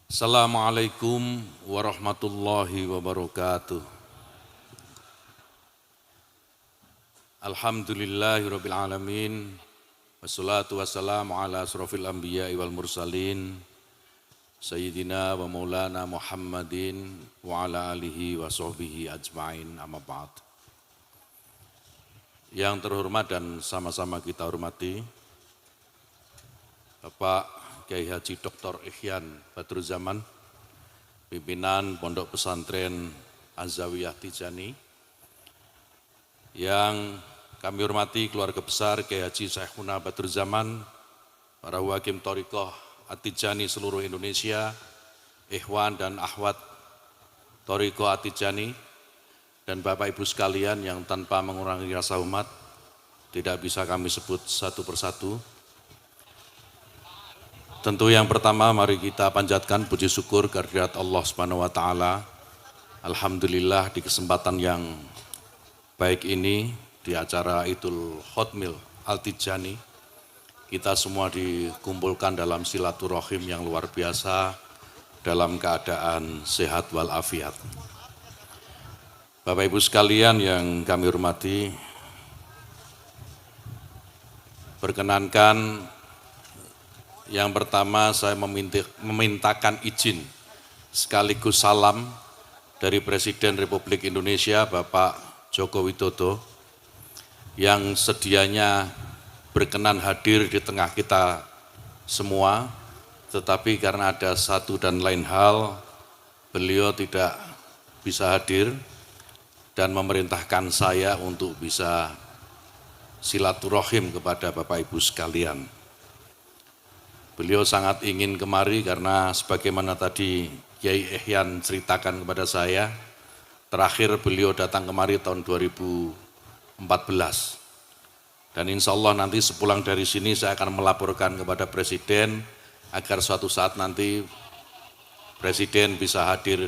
Assalamualaikum warahmatullahi wabarakatuh. Alhamdulillahirabbil alamin. Wassalatu wassalamu ala asrofil anbiya'i wal mursalin. Sayyidina wa maulana Muhammadin wa ala alihi wa sahbihi ajma'in, amma ba'd. Yang terhormat dan sama-sama kita hormati Bapak Kiai Haji Dr. Ihyan Badruzzaman, pimpinan Pondok Pesantren Az-Zawiyah Tijani, yang kami hormati keluarga besar Kiai Haji Syekhuna Badruzzaman, para hakim Thariqah At-Tijani seluruh Indonesia, ikhwan dan akhwat Thariqah At-Tijani, dan Bapak Ibu sekalian yang tanpa mengurangi rasa hormat tidak bisa kami sebut satu persatu. Tentu yang pertama mari kita panjatkan puji syukur kehadirat Allah Subhanahu wa taala. Alhamdulillah di kesempatan yang baik ini di acara Idul Khatmil Al-Tijani kita semua dikumpulkan dalam silaturahim yang luar biasa dalam keadaan sehat walafiat. Bapak Ibu sekalian yang kami hormati, perkenankan yang pertama saya memintakan izin sekaligus salam dari Presiden Republik Indonesia Bapak Joko Widodo yang sedianya berkenan hadir di tengah kita semua, tetapi karena ada satu dan lain hal beliau tidak bisa hadir dan memerintahkan saya untuk bisa silaturahim kepada Bapak Ibu sekalian. Beliau sangat ingin kemari karena sebagaimana tadi Kiai Ihyan ceritakan kepada saya, terakhir beliau datang kemari tahun 2014. Dan insya Allah nanti sepulang dari sini saya akan melaporkan kepada Presiden agar suatu saat nanti Presiden bisa hadir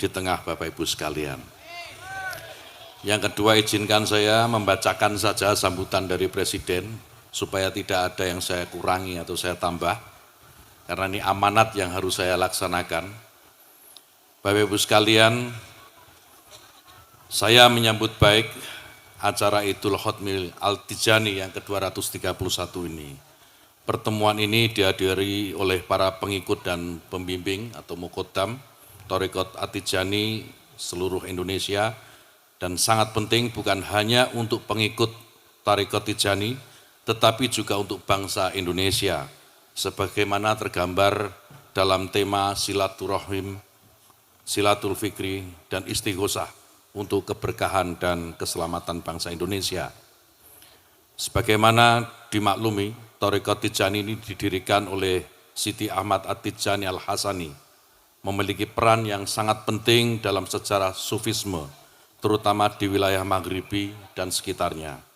di tengah Bapak Ibu sekalian. Yang kedua, izinkan saya membacakan saja sambutan dari Presiden supaya tidak ada yang saya kurangi atau saya tambah, karena ini amanat yang harus saya laksanakan. Bapak Ibu sekalian, saya menyambut baik acara Idul Khatmil Al-Tijani yang ke-231 ini. Pertemuan ini dihadiri oleh para pengikut dan pembimbing atau muqaddam Thariqat At-Tijani seluruh Indonesia, dan sangat penting bukan hanya untuk pengikut Thariqat Tijani, tetapi juga untuk bangsa Indonesia, sebagaimana tergambar dalam tema silaturahim, silatul fikri, dan istighosah untuk keberkahan dan keselamatan bangsa Indonesia. Sebagaimana dimaklumi, Thariqat Tijani ini didirikan oleh Siti Ahmad At-Tijani Al-Hasani, memiliki peran yang sangat penting dalam sejarah sufisme, terutama di wilayah Maghribi dan sekitarnya.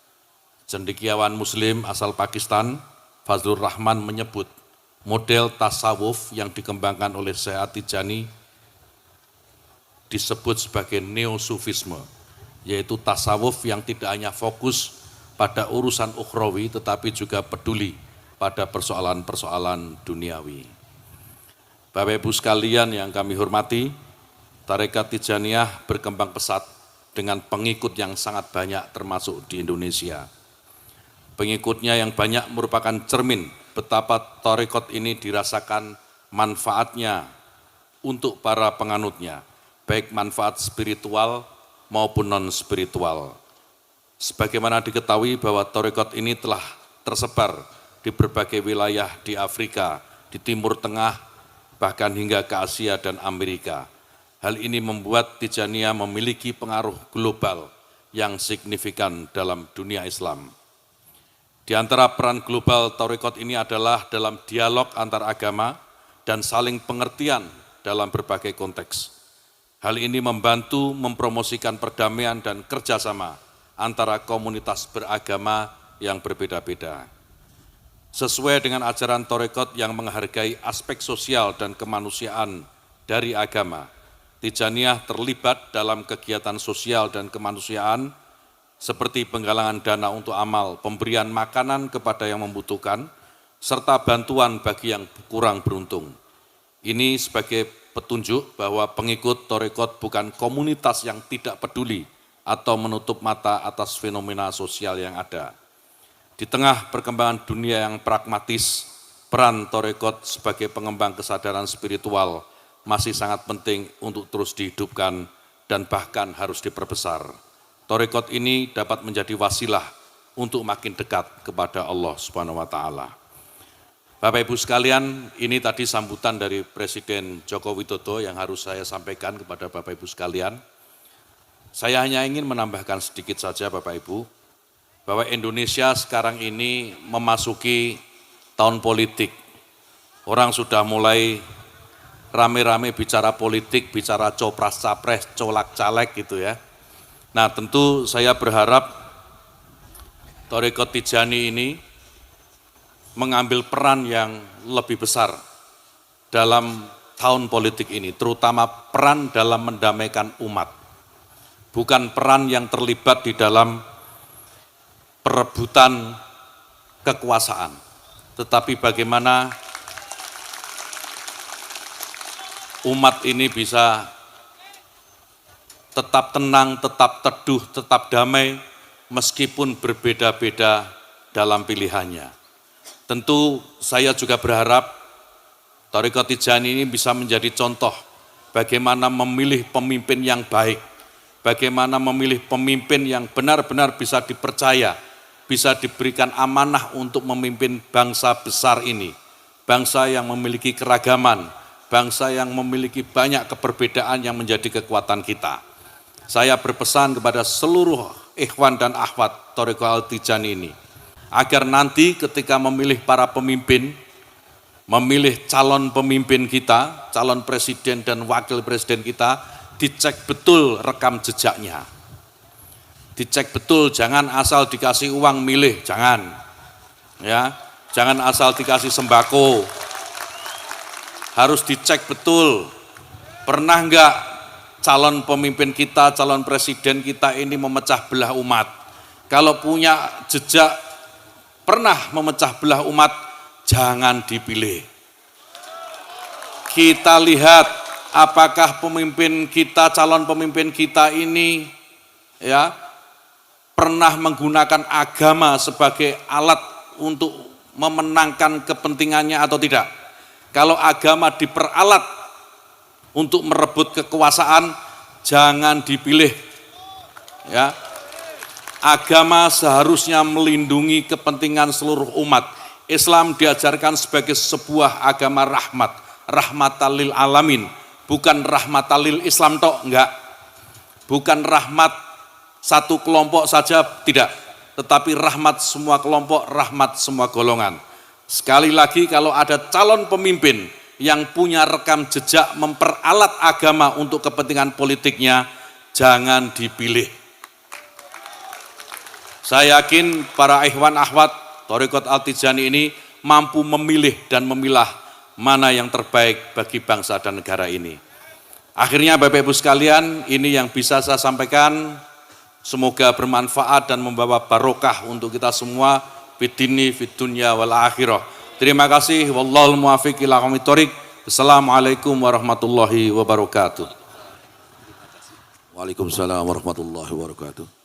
Cendekiawan Muslim asal Pakistan, Fazlur Rahman menyebut model tasawuf yang dikembangkan oleh Syekh At-Tijani disebut sebagai neo-sufisme, yaitu tasawuf yang tidak hanya fokus pada urusan ukhrawi tetapi juga peduli pada persoalan-persoalan duniawi. Bapak Ibu sekalian yang kami hormati, Tarekat Tijaniyah berkembang pesat dengan pengikut yang sangat banyak termasuk di Indonesia. Pengikutnya yang banyak merupakan cermin betapa tarekat ini dirasakan manfaatnya untuk para penganutnya, baik manfaat spiritual maupun non-spiritual. Sebagaimana diketahui bahwa tarekat ini telah tersebar di berbagai wilayah di Afrika, di Timur Tengah, bahkan hingga ke Asia dan Amerika. Hal ini membuat Tijaniyah memiliki pengaruh global yang signifikan dalam dunia Islam. Di antara peran global tarekat ini adalah dalam dialog antar agama dan saling pengertian dalam berbagai konteks. Hal ini membantu mempromosikan perdamaian dan kerjasama antara komunitas beragama yang berbeda-beda. Sesuai dengan ajaran tarekat yang menghargai aspek sosial dan kemanusiaan dari agama, Tijaniyah terlibat dalam kegiatan sosial dan kemanusiaan seperti penggalangan dana untuk amal, pemberian makanan kepada yang membutuhkan, serta bantuan bagi yang kurang beruntung. Ini sebagai petunjuk bahwa pengikut tarekat bukan komunitas yang tidak peduli atau menutup mata atas fenomena sosial yang ada. Di tengah perkembangan dunia yang pragmatis, peran tarekat sebagai pengembang kesadaran spiritual masih sangat penting untuk terus dihidupkan dan bahkan harus diperbesar. Tarekat ini dapat menjadi wasilah untuk makin dekat kepada Allah Subhanahu wa taala. Bapak Ibu sekalian, ini tadi sambutan dari Presiden Joko Widodo yang harus saya sampaikan kepada Bapak Ibu sekalian. Saya hanya ingin menambahkan sedikit saja Bapak Ibu, bahwa Indonesia sekarang ini memasuki tahun politik. Orang sudah mulai rame-rame bicara politik, bicara copras-capres, colak-caleg gitu ya. Nah tentu saya berharap tarekat Tijani ini mengambil peran yang lebih besar dalam tahun politik ini, terutama peran dalam mendamaikan umat. Bukan peran yang terlibat di dalam perebutan kekuasaan, tetapi bagaimana umat ini bisa tetap tenang, tetap teduh, tetap damai, meskipun berbeda-beda dalam pilihannya. Tentu saya juga berharap tarekat Tijani ini bisa menjadi contoh bagaimana memilih pemimpin yang baik, bagaimana memilih pemimpin yang benar-benar bisa dipercaya, bisa diberikan amanah untuk memimpin bangsa besar ini, bangsa yang memiliki keragaman, bangsa yang memiliki banyak keberbedaan yang menjadi kekuatan kita. Saya berpesan kepada seluruh ikhwan dan akhwat tarekat Tijani ini, agar nanti ketika memilih para pemimpin, memilih calon pemimpin kita, calon presiden dan wakil presiden kita, dicek betul rekam jejaknya. Dicek betul, jangan asal dikasih uang milih, jangan. Ya, jangan asal dikasih sembako. Harus dicek betul. Pernah enggak calon pemimpin kita, calon presiden kita ini memecah belah umat? Kalau punya jejak pernah memecah belah umat, jangan dipilih. Kita lihat apakah pemimpin kita, calon pemimpin kita ini ya pernah menggunakan agama sebagai alat untuk memenangkan kepentingannya atau tidak. Kalau agama diperalat untuk merebut kekuasaan, jangan dipilih. Ya. Agama seharusnya melindungi kepentingan seluruh umat. Islam diajarkan sebagai sebuah agama rahmat, rahmatan lil alamin, bukan rahmatan lil Islam tok, enggak. Bukan rahmat satu kelompok saja, tidak, tetapi rahmat semua kelompok, rahmat semua golongan. Sekali lagi, kalau ada calon pemimpin yang punya rekam jejak memperalat agama untuk kepentingan politiknya, jangan dipilih. Saya yakin para ikhwan akhwat tarekat Al-Tijani ini mampu memilih dan memilah mana yang terbaik bagi bangsa dan negara ini. Akhirnya Bapak Ibu sekalian, ini yang bisa saya sampaikan. Semoga bermanfaat dan membawa barokah untuk kita semua fid-dini, fid-dunya wal akhirah. Terima kasih. Wallahul muwaffiq ila aqwamit thoriq. Assalamualaikum warahmatullahi wabarakatuh. Waalaikumsalam warahmatullahi wabarakatuh.